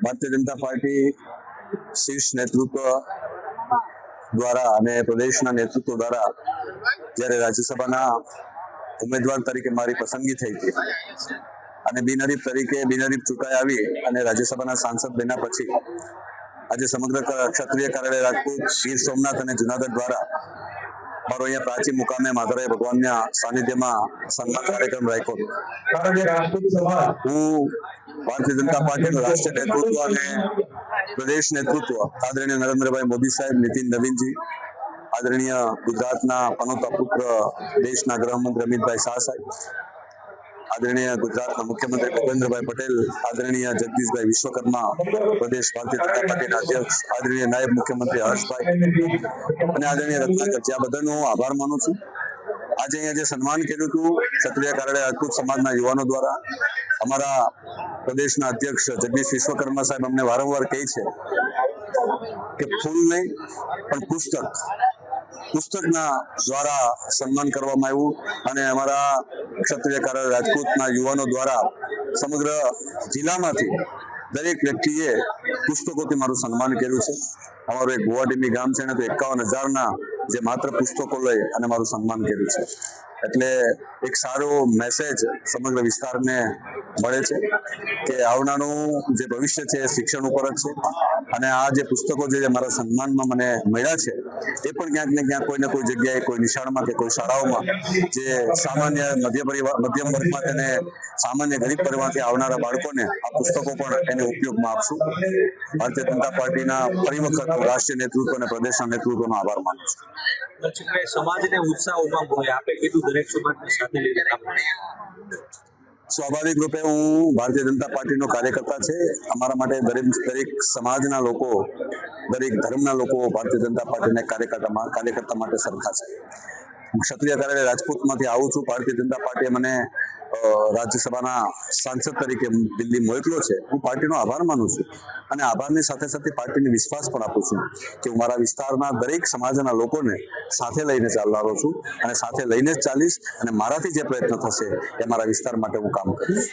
Bharatiya Janata party શીર્ષ નેતૃત્વ દ્વારા અને પ્રદેશના નેતૃત્વ દ્વારા જ્યારે રાજ્યસભાના ઉમેદવાર તરીકે મારી પસંદગી થઈ હતી અને બિનહરીફ ચૂંટાઈ આવી અને રાજ્યસભાના સાંસદ બન્યા પછી આજે સમગ્ર ક્ષત્રિય કાર્યાલય રાજપૂત ગીર સોમનાથ અને જુનાગઢ દ્વારા મારો અહીંયા પ્રાચીન મુકામે માધવરાય ભગવાનના સાનિધ્યમાં સન્માન કાર્યક્રમ રાખ્યો. હું ભારતીય જનતા પાર્ટીનું રાષ્ટ્રીય નેતૃત્વ અને પ્રદેશ નેતૃત્વ આદરણીય નરેન્દ્રભાઈ મોદી સાહેબ, નીતિન નવીનજી, આદરણીય ગુજરાતના પનોતા પુત્ર દેશના ગૃહમંત્રી અમિતભાઈ શાહ સાહેબ, આદરણીય ગુજરાતના મુખ્યમંત્રી ભૂપેન્દ્રભાઈ પટેલ, આદરણીય જગદીશભાઈ વિશ્વકર્મા, પ્રદેશ ભારતીય જનતા પાર્ટીના અધ્યક્ષ આદરણીય નાયબ મુખ્યમંત્રી હર્ષભાઈ અને આદરણીય રત્નાકર, આ બધાનો હું આભાર માનું છું. આજે અહીંયા જે સન્માન કર્યું હતું ક્ષત્રિય કાર્યાલય રાજપૂત સમાજના યુવાનો દ્વારા, અમારા પ્રદેશના અધ્યક્ષ જગદીશ વિશ્વકર્મા સાહેબ અમને વારંવાર કહે છે કે ફૂલ નહીં પણ પુસ્તકના દ્વારા સન્માન કરવામાં આવ્યું અને અમારા ક્ષત્રિય કાર્યાલય રાજપૂતના યુવાનો દ્વારા સમગ્ર જિલ્લામાંથી દરેક વ્યક્તિએ પુસ્તકોથી મારું સન્માન કર્યું છે. અમારું એક ગુવાહાટીની ગામ છે ને તો 51,000ના જે માત્ર પુસ્તકો લઈ અને મારું સન્માન કર્યું છે. એટલે એક સારો મેસેજ સમગ્ર વિસ્તારને મળે છે કે આવનારું જે ભવિષ્ય છે એ શિક્ષણ ઉપર જ છે અને આ જે પુસ્તકો જે મારા સન્માનમાં મને મળ્યા છે એ પણ ક્યાંક ને ક્યાંક કોઈ ને કોઈ જગ્યાએ કોઈ નિશાળમાં કે કોઈ શાળાઓમાં જે સામાન્ય મધ્યમ વર્ગમાં અને સામાન્ય ગરીબ પરિવારમાંથી આવનારા બાળકોને આ પુસ્તકો પણ એને ઉપયોગમાં આપશું. ભારતીય જનતા પાર્ટીના ફરી વખત રાષ્ટ્રીય નેતૃત્વ અને પ્રદેશના નેતૃત્વનો આભાર માનું છું. સમાજને ઉત્સાહ ઉમંગ હોય, આપે કીધું દરેક સમાજને સાથે લઈને કામ કરે. સ્વાભાવિક રૂપે હું ભારતીય જનતા પાર્ટીનો કાર્યકર્તા છે. અમારા માટે દરેક સમાજના લોકો, દરેક ધર્મના લોકો ભારતીય જનતા પાર્ટીના કાર્યકર્તા માટે સરખા છે. ક્ષત્રિય કાર્યાલય રાજપૂતમાંથી આવું છું. ભારતીય જનતા પાર્ટીએ મને રાજ્યસભાના સાંસદ તરીકે દિલ્હી મોકલ્યો છે. હું પાર્ટીનો આભાર માનું છું અને આભારની સાથે સાથે પાર્ટીને વિશ્વાસ પણ આપું છું કે હું મારા વિસ્તારના દરેક સમાજના લોકોને સાથે લઈને ચાલનારો છું અને સાથે લઈને જ ચાલીશ અને મારાથી જે પ્રયત્ન થશે એ મારા વિસ્તાર માટે હું કામ કરીશ.